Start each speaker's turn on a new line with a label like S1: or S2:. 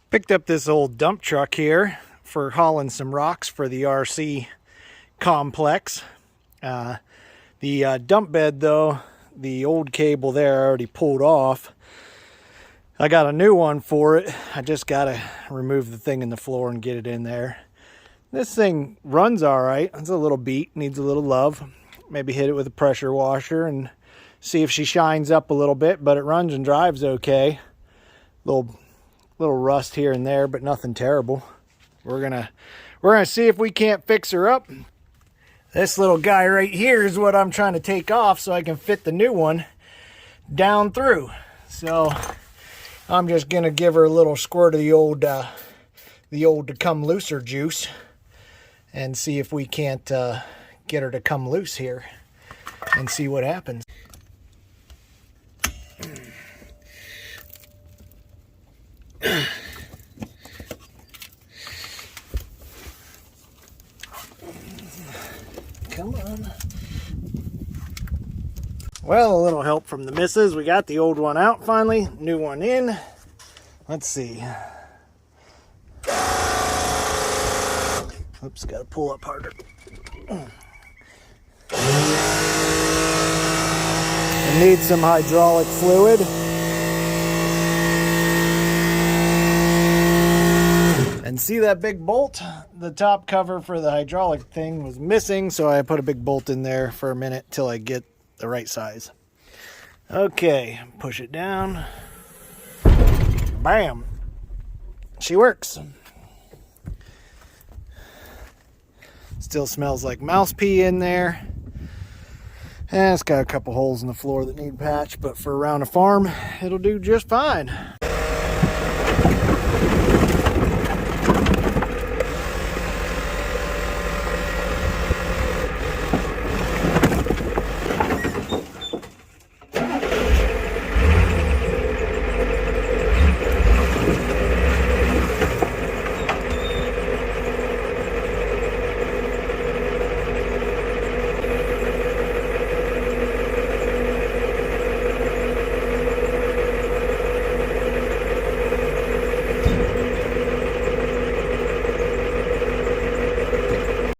S1: Picked up this old dump truck here for hauling some rocks for the RC complex. The dump bed though, the old cable there I already pulled off. I got a new one for it. I just gotta remove the thing in the floor and get it in there. This thing runs all right. It's a little beat, needs a little love. Maybe hit it with a pressure washer and see if she shines up a little bit, but it runs and drives okay. Little rust here and there, but nothing terrible. We're gonna see if we can't fix her up. This little guy right here is what I'm trying to take off so I can fit the new one down through. So I'm just gonna give her a little squirt of the old to come looser juice and see if we can't get her to come loose here and see what happens. Come on. Well, a little help from the missus. We got the old one out finally, new one in. Let's see. Oops, gotta pull up harder. I need some hydraulic fluid. And see that big bolt? The top cover for the hydraulic thing was missing, so I put a big bolt in there for a minute till I get the right size. Okay, push it down. Bam! She works. Still smells like mouse pee in there. And it's got a couple holes in the floor that need patch, but for around a farm, it'll do just fine.